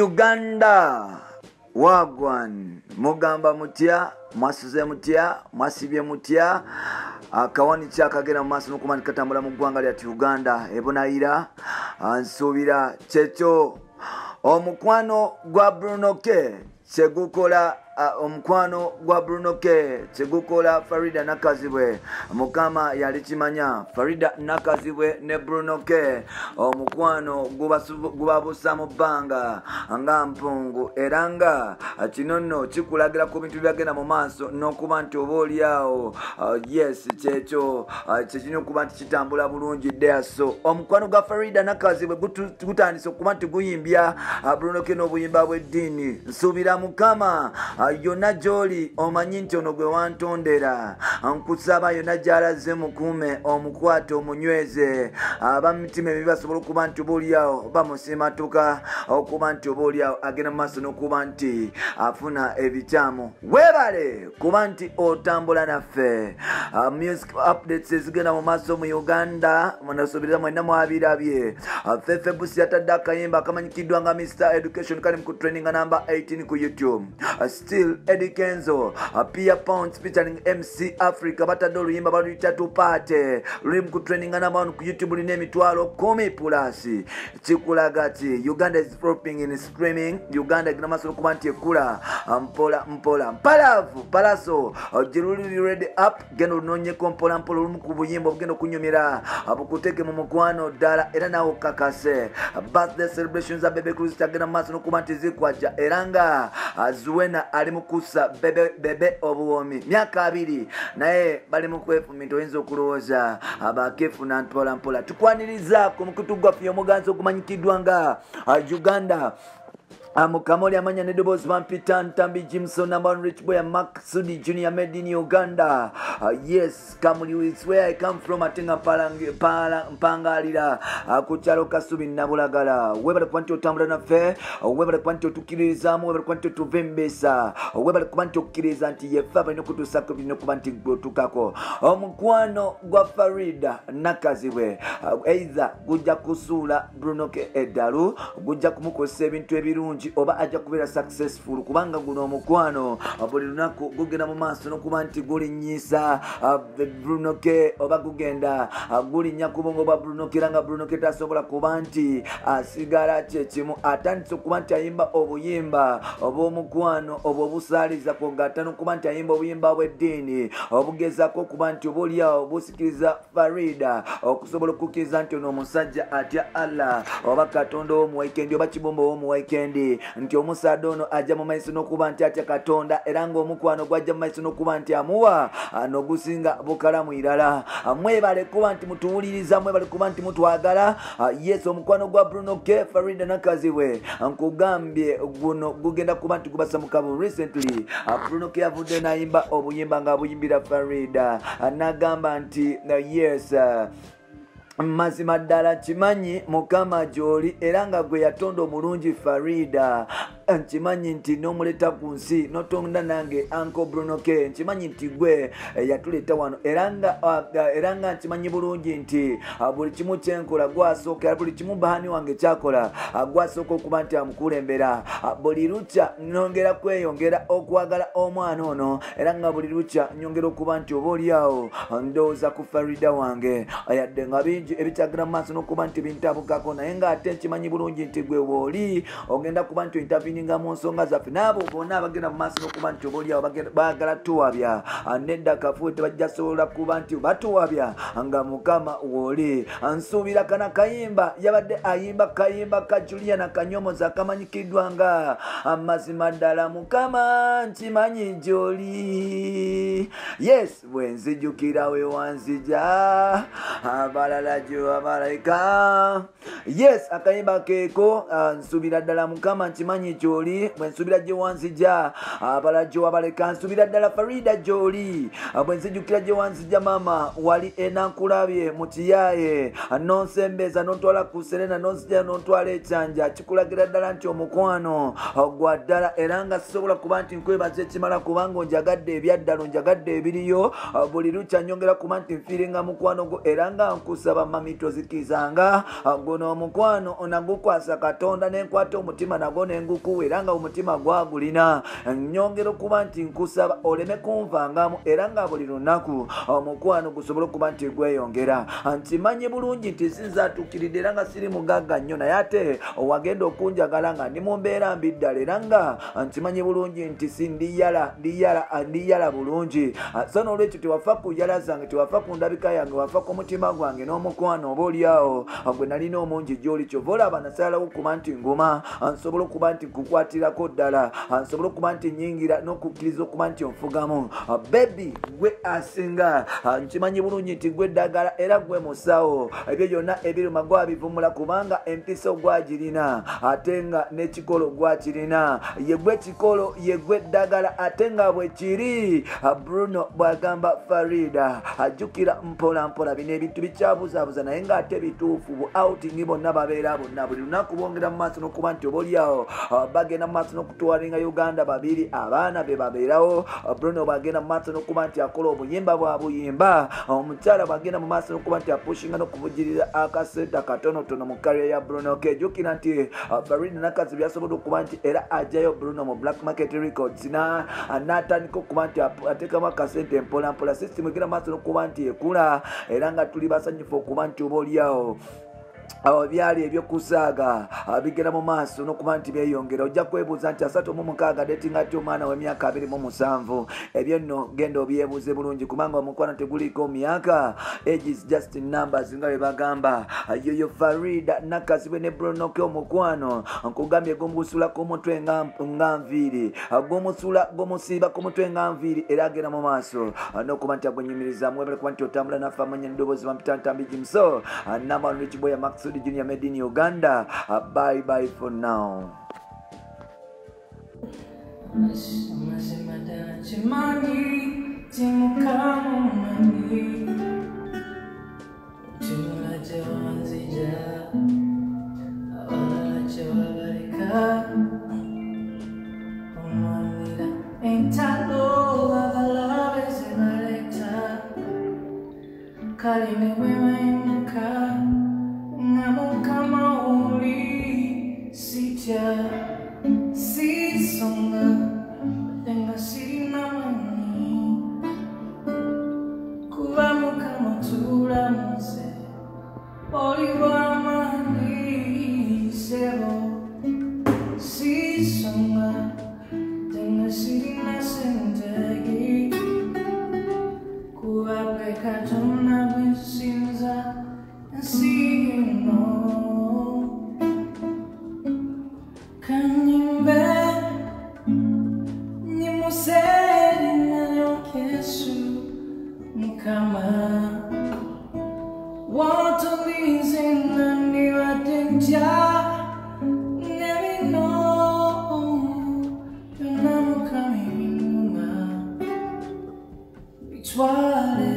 Uganda wagwan mugamba mutya mwasuze mutya mwasibye mutya akawani kyakagenda mu maaso n'okuba nikatambula mu ggwanga lyati Uganda ebonayira nsuubira kyekyo omukwano gwa Bruno K segukola omukwano gwa Bruno K segukola Farida Nakazibwe mukama yali kimanya Farida Nakazibwe ne Bruno K omukwano gubabusa mu bbanga nga mpungu era nga kino nno kikulagira ku bintu byagenda mu maaso n'okuba nti oba oliawo yes kyekyo kyekino okuba nti kitambula bulungi there. So omukwano gwa Farida Nakazibwe gutandise okuba nti guyimbya Bruno K n'obuyimba bw'eddiini nsuubira mukama yonna gy'oli omanyi nti ono gwe wantondera nkusaba yonna gy'alaze mukuume omukwate omunyweze abamitima emibi basobola okuba nti oba oliawo bamusimatuka okuba nti oba oliawo agenda mu maaso n'okuba nti afuna ebikyamu weebale kuba nti otambula naffe music updates ezigenda mu maaso mu Uganda munasobiriza mwenna mwabirabye Fefe Busi yatadde akayimba akamanyikiddwa nga Mr. Education kali mu kutraininga number 18 ku YouTube still Eddie Kenzo Pia Pounds featuring MC Africa batadde oluyimba baluyita tupate luli mu kutraininga number 1 ku YouTube lina emitwalo 10+ kikulaga ti Uganda is dropping in streaming Uganda igina maaso okuba nti ekula mpola mpalavu palaso giruli ready up genda olunonyeko mpola olumu ku buyimba obugenda okunyumira abukuteke mu mukwano ddala era nawe kakase birthday celebrations za Bebe Cruz tagenda mu maaso n'okuba nti zikwaja era nga Zuwena ali mukusa bebe obuwomi myaka 2 naye bali mu kwefumita oyinza okulowooza abakefuna mpola tukwaniriza ku mukutu gwaffe omuganzi ogumanyikiddwa nga Uganda Mukamoli amanya nedobozi Vampita Ntambi Jimson number 1 Rich Boy Mark Sudi Junior made in Uganda. Yes, Kamuli is where I come from. Atenga mpangalira kuchalo Kasubi Nabulagala. Webale kwanti otambula naffe, webale kwanti otukirizamu, webale kwanti otuvembesa, webale kwanti okiriza nti yefa bino kutusako bino kubanti gbotukako. Omukwano gwa Farida Nakazibwe either gujja kusula Bruno K eddalu, gujja kumukozesa ebintu ebirungi oba ajja kubeera successful kubanga guno omukwano buli lunaku gugenda mu maaso n'okuba nti gulinnyisa Bruno K oba gugenda gulinnya ku bwongo bwa Bruno K era nga Bruno K tasobola kuba nti asigala kyekimu atandise okuba nti ayimba obuyimba obw'omukwano obw'obusaaliza kwogatta n'okuba nti ayimba obuyimba bw'eddiini obugezako okuba nti oba oliawo busikiriza Farida okusobola okukkiriza nti ono omusajja atya Allah oba Katonda w'omuweekend oba Kibumba w'omuweekend nti omusaada ono ajja mu maiso n'okuba nti atya Katonda era ng'omukwano gwajja mu maiso n'okuba nti amuwa n'ogusinga bukalamu irala mwebale kuba nti mutuwuliriza mwebale kuba nti mutwagala yes omukwano gwa Bruno K Farida Nakazibwe nkugambye guno gugenda kuba nti gubasa mukabu recently Bruno K yavudde n'ayimba obuyimba nga abuyimbira Farida n'agamba nti yes mazima ddala kimanyi mukama gy'oli era nga gwe yatonda omulungi Farida nkimanyi nti n'omuleta ku nsi notonda nange Uncle Bruno K nkimanyi nti gwe yatuleta wano era nga nkimanyi bulungi nti buli kimu kyenkola gwasooka buli kimu bahani wange kyakola gwasooka okuba nti amukulembera buli lukya nongera kweyongera okwagala omwana ono era nga buli lukya nyongera okuba nti oba oliawo ndowooza ku Farida wange yadde nga bingi ebikyagenda mu maaso n'okuba nti bintabukako naye ng'ate nkimanyi bulungi nti gwe wooli ogenda kuba nti interveninga mu nsonga zaffe n'abo bonna abagenda mu maaso n'okuba nti oba oliawo baagala tuwabya nedda kafuwe tebajja sobola kuba nti batuwabya nga mukama wooli nsuubira kana kayimba yabadde ayimba kayimba ka Juliana Kanyomoza akamanyikiddwa nga amazima ddala mukama nkimanyi gy'oli yes bwe nzijukira we wanzija abalala abalayika yes akayimba keeko nsuubira ddala mukama nkimanyi gy'oli bwe nsubira gye wanzija abala gye wabaleka nsubira ddala Farida gy'oli bwe nzijukira gye wanzija maama wali enankulabye mu kiyaaye nonsembeza nontwala ku Serena nonzija nontwala ekyanja kikulagira ddala nti omukwano gwa ddala era nga sisobola kuba nti nkwebaza ekimala kubanga onjagadde ebyaddala onjagadde ebiriyo buli lukya nyongera kuba nti nfiiringa mukwano gwo era nga nkusaba mami tozikizanga guno omukwano onagukwasa Katonda nenkwata omutima nagwo nengukuwa era nga omutima gwagulina nyongera okuba nti nkusaba oleme kunvangamu era nga buli lunaku omukwano gusobole okuba nti gweyongera nkimanyi bulungi nti sinzatuukiridde era nga siri mugagga nnyo naye ate wagenda okunjagala nga ndi mu mbeera mbi ddala era nga nkimanyi bulungi nti ndiyala bulungi so n'olwekyo tewafa ku yala zange tewafa ku ndabika yange wafa ku mutima gwange n'omukwano oba oliawo gwe nalina omungi gy'oli kyova olaba nasalawo okuba nti nguma nsobola okuba nti nkukwatirako ddala nsobola okuba nti nyingira n'okukkiriza okuba nti onfugamu bebi gwe asinga nkimanyi bulungi nti gwe ddagala era gwe musawo ebyo byonna ebiruma gwabivumula kubanga empisa gwagirina ate nga n'ekikolo gwakirina yegwe ekikolo yegwe ddagala ate nga bwe kiri Bruno bwagamba Farida ajjukira mpola mpola bino ebintu bikyabuzaabuza naye ng'ate bituufu bu outing bonna babeera bonna buli lunaku bongera mu maaso n'okuba nti obaoliawo bagenda mu maaso n'okutwalinga Uganda babiri abaana be babeerawo Bruno bwagenda mu maaso n'okuba nti akola obuyimba bwa buyimba omukyala bwagenda mu maaso n'okuba nti apushinga n'okuvugirira akasenta katonotono mu kariya ya Bruno kejjukira nti Farida Nakazi byasobodde okuba nti era ajjayo Bruno mu Black Market Records n'atandika okuba nti ateekamu akasente mpola mpola system egenda maaso n'okuba nti ekula era nga tuli basanyufu okuba nti oba oliawo byali ebyokusaaga bigenda mu maaso n'okuba nti byeyongera ojja kwebuuza nti 36 dating ati omwana w'emyaka 27 ebyo nno genda obyebuuze bulungi kubanga omukwano teguliko myaka ages just numbers nga bwe bagamba yoyo Farida Nakazi bwe ne Bruno ke omukwano nkugambye gomugusula ku mutwe nga nviiri gomusula gomusiiba ku mutwe nga nviiri era agenda mu maaso n'okuba nti agwenyumiriza mwebale kuba nti otambula naffe amanya n'eddoboozi bamutantambi Jimso namba Richboy Maxud Junior made in Uganda. Bye bye for now. Kama uli sija si songa tenga sina mani kuvamu kama tula mose oliwa mani sebo si songa tenga sina sentegi kuvape katona bensinza and see you know. Can you bet? Ni museni na Yesu kama watu lizina ni watenja never know you know coming bitwale